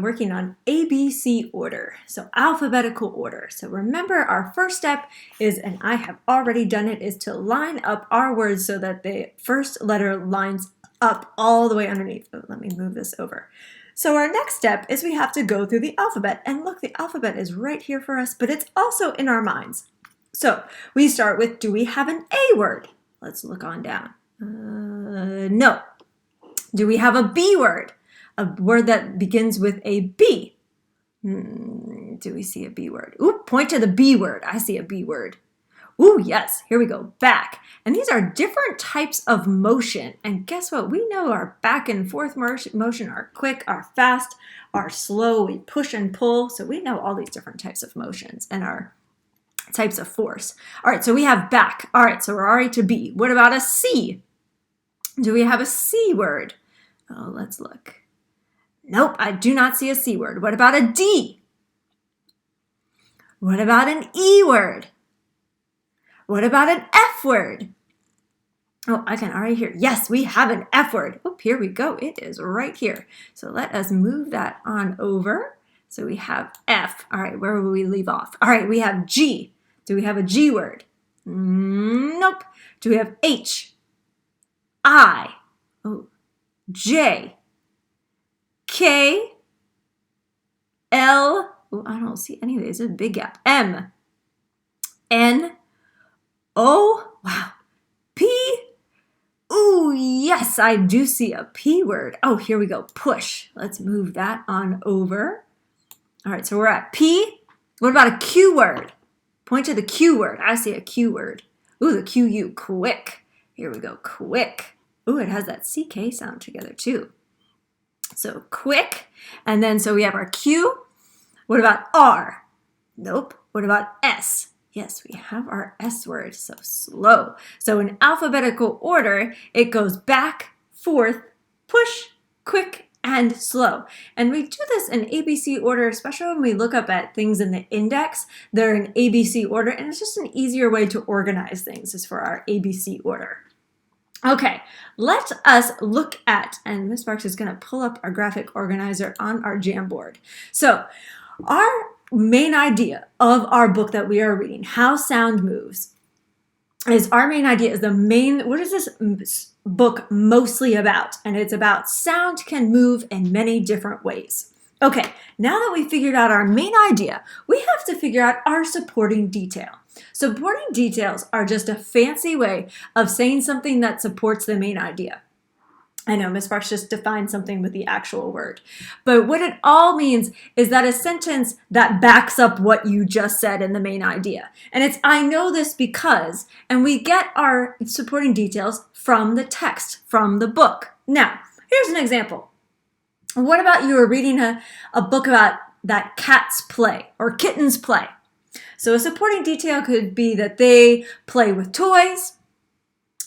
working on ABC order, so alphabetical order. So remember, our first step is, and I have already done it, is to line up our words so that the first letter lines up all the way underneath. Oh, let me move this over. So our next step is we have to go through the alphabet. And look, the alphabet is right here for us, but it's also in our minds. So we start with, do we have an A word? Let's look on down. No. Do we have a B word? A word that begins with a B. Do we see a B word? Ooh, point to the B word. I see a B word. Ooh, yes, here we go, back. And these are different types of motion. And guess what? We know our back and forth motion are quick, are fast, are slow. We push and pull. So we know all these different types of motions and our types of force. All right, so we have back. All right, so we're already to B. What about a C? Do we have a C word? Oh, let's look. Nope, I do not see a C word. What about a D? What about an E word? What about an F word? Oh, I can already hear. Yes, we have an F word. Oh, here we go. It is right here. So let us move that on over. So we have F. All right, where will we leave off? All right, we have G. Do we have a G word? Nope. Do we have H? I? Oh, J? K? L? Oh, I don't see any of these. There's a big gap. M? N? O? Wow. P? Ooh, yes, I do see a P word. Oh, here we go. Push. Let's move that on over. All right, so we're at P. What about a Q word? Point to the Q word. I see a Q word. Ooh, the Q-U, quick. Here we go, quick. Ooh, it has that CK sound together too. So quick. And then so we have our Q. What about R? Nope. What about S? Yes, we have our S word, so slow. So in alphabetical order, it goes back, forth, push, quick, and slow. And we do this in ABC order, especially when we look up at things in the index. They're in ABC order, and it's just an easier way to organize things is for our ABC order. Okay, let us look at, and Miss Sparks is going to pull up our graphic organizer on our Jamboard. So our main idea of our book that we are reading, How Sound Moves, is our main idea is what is this book mostly about? And it's about sound can move in many different ways. Okay, now that we figured out our main idea, we have to figure out our supporting detail. Supporting details are just a fancy way of saying something that supports the main idea. I know Miss Sparks just defined something with the actual word. But what it all means is that a sentence that backs up what you just said in the main idea. And it's, I know this because, and we get our supporting details from the text, from the book. Now, here's an example. What about you were reading a book about that cats play or kittens play? So a supporting detail could be that they play with toys,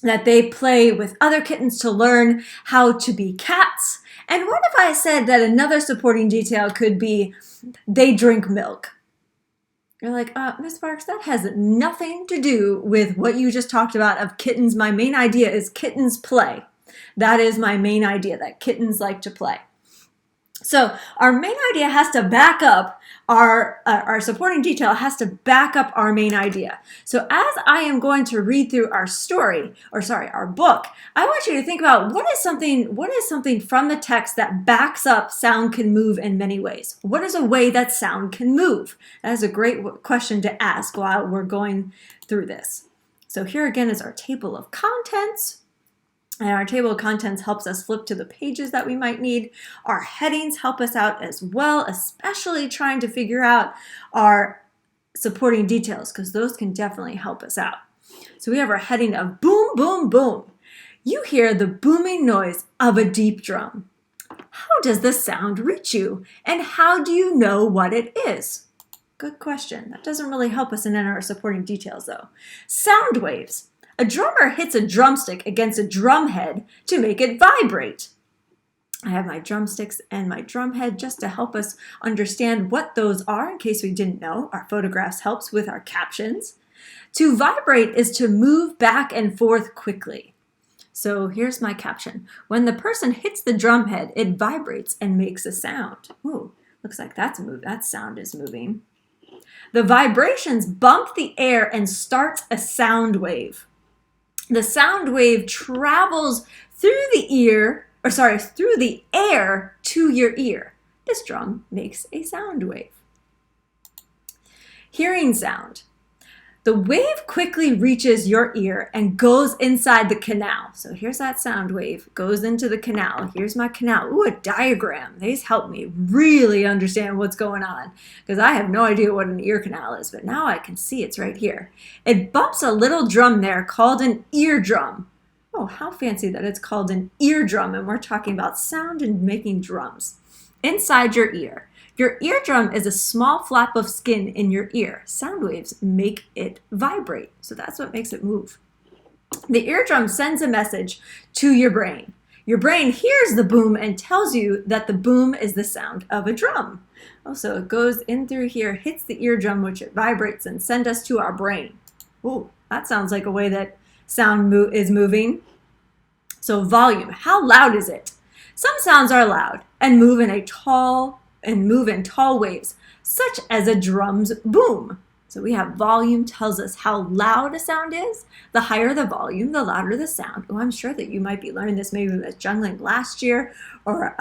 that they play with other kittens to learn how to be cats. And what if I said that another supporting detail could be they drink milk? You're like, Miss Sparks, that has nothing to do with what you just talked about of kittens. My main idea is kittens play. That is my main idea, that kittens like to play. So our main idea has to back up our supporting detail has to back up our main idea. So as I am going to read through our our book, I want you to think about what is something from the text that backs up sound can move in many ways. What is a way that sound can move? That is a great question to ask while we're going through this. So here again is our table of contents. And our table of contents helps us flip to the pages that we might need. Our headings help us out as well, especially trying to figure out our supporting details, because those can definitely help us out. So we have our heading of boom, boom, boom. You hear the booming noise of a deep drum. How does the sound reach you? And how do you know what it is? Good question. That doesn't really help us in our supporting details, though. Sound waves. A drummer hits a drumstick against a drum head to make it vibrate. I have my drumsticks and my drum head just to help us understand what those are in case we didn't know. Our photographs helps with our captions. To vibrate is to move back and forth quickly. So here's my caption. When the person hits the drum head, it vibrates and makes a sound. Ooh, Looks like that sound is moving. The vibrations bump the air and start a sound wave. The sound wave travels through the air to your ear. This drum makes a sound wave. Hearing sound. The wave quickly reaches your ear and goes inside the canal. So here's that sound wave, goes into the canal. Here's my canal. Ooh, a diagram. These help me really understand what's going on because I have no idea what an ear canal is, but now I can see it's right here. It bumps a little drum there called an eardrum. Oh, how fancy that it's called an eardrum, and we're talking about sound and making drums. Inside your ear. Your eardrum is a small flap of skin in your ear. Sound waves make it vibrate, so that's what makes it move. The eardrum sends a message to your brain. Your brain hears the boom and tells you that the boom is the sound of a drum. Oh, so it goes in through here, hits the eardrum, which it vibrates and sends us to our brain. Ooh, that sounds like a way that sound is moving. So volume, how loud is it? Some sounds are loud and move in tall waves, such as a drum's boom. So we have volume tells us how loud a sound is. The higher the volume, the louder the sound. Oh, I'm sure that you might be learning this maybe with Jungling last year or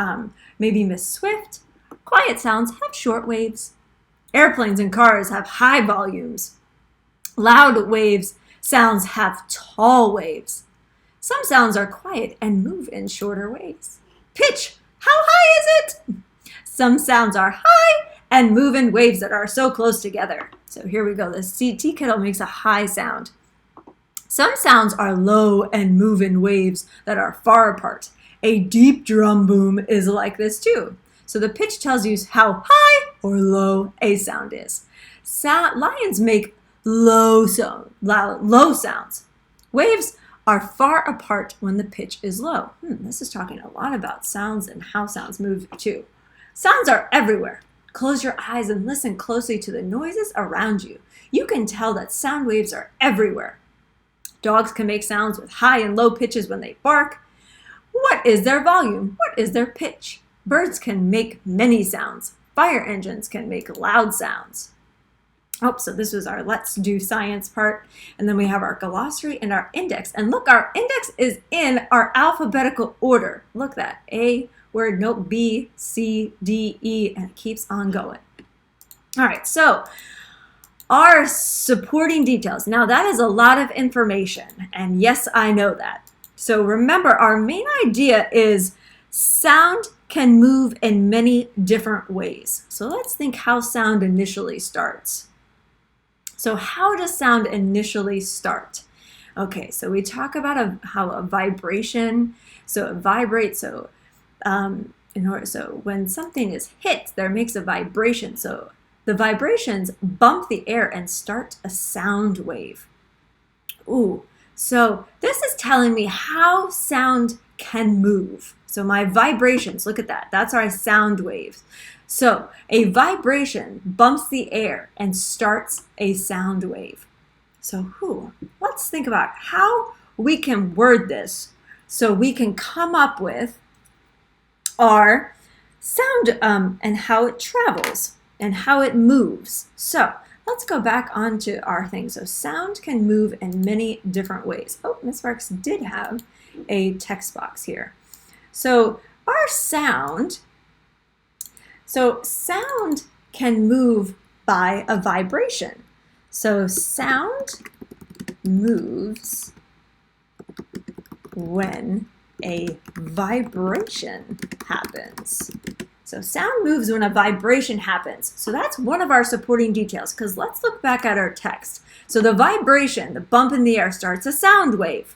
maybe Miss Swift. Quiet sounds have short waves. Airplanes and cars have high volumes. Loud sounds have tall waves. Some sounds are quiet and move in shorter waves. Pitch, how high is it? Some sounds are high and move in waves that are so close together. So here we go. The tea kettle makes a high sound. Some sounds are low and move in waves that are far apart. A deep drum boom is like this too. So the pitch tells you how high or low a sound is. Lions make low sounds. Waves are far apart when the pitch is low. This is talking a lot about sounds and how sounds move too. Sounds are everywhere. Close your eyes and listen closely to the noises around you. You can tell that sound waves are everywhere. Dogs can make sounds with high and low pitches when they bark. What is their volume? What is their pitch? Birds can make many sounds. Fire engines can make loud sounds. Oh, so this was our Let's Do Science part. And then we have our glossary and our index. And look, our index is in our alphabetical order. Look at that. A word, note B, C, D, E, and it keeps on going. All right, so our supporting details. Now that is a lot of information, and yes, I know that. So remember, our main idea is sound can move in many different ways. So let's think how sound initially starts. So how does sound initially start? Okay, so we talk about how a vibration, so it vibrates, so when something is hit, there makes a vibration. So the vibrations bump the air and start a sound wave. Ooh, so this is telling me how sound can move. So my vibrations, look at that. That's our sound waves. So a vibration bumps the air and starts a sound wave. So let's think about how we can word this so we can come up with our sound and how it travels and how it moves. So let's go back onto our thing. So sound can move in many different ways. Oh, Miss Marks did have a text box here. So our sound can move by a vibration. So sound moves when a vibration happens. So sound moves when a vibration happens. So that's one of our supporting details, because let's look back at our text. So the vibration, the bump in the air, starts a sound wave.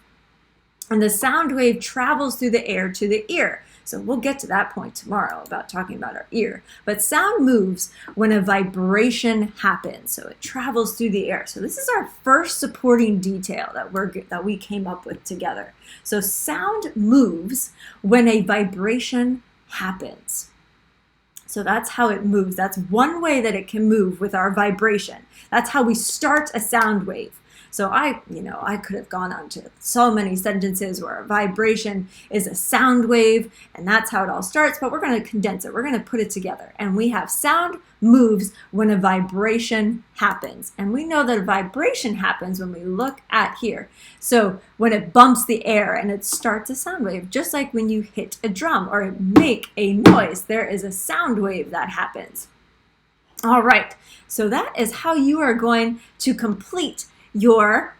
And the sound wave travels through the air to the ear. So we'll get to that point tomorrow about talking about our ear. But sound moves when a vibration happens. So it travels through the air. So this is our first supporting detail that we came up with together. So sound moves when a vibration happens. So that's how it moves. That's one way that it can move with our vibration. That's how we start a sound wave. So I could have gone on to so many sentences where a vibration is a sound wave, and that's how it all starts, but we're going to condense it. We're going to put it together. And we have sound moves when a vibration happens. And we know that a vibration happens when we look at here. So when it bumps the air and it starts a sound wave, just like when you hit a drum or make a noise, there is a sound wave that happens. All right, so that is how you are going to complete your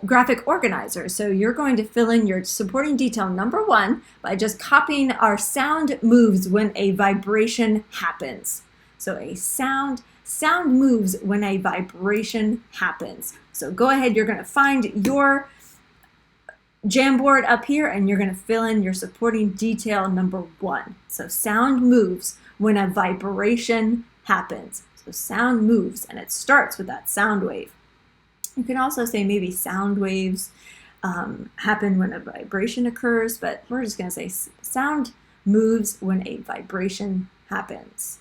graphic organizer. So you're going to fill in your supporting detail number 1 by just copying our sound moves when a vibration happens. So a sound moves when a vibration happens. So go ahead, you're going to find your Jamboard up here and you're going to fill in your supporting detail number 1. So sound moves when a vibration happens. So sound moves, and it starts with that sound wave. You can also say maybe sound waves happen when a vibration occurs, but we're just going to say sound moves when a vibration happens.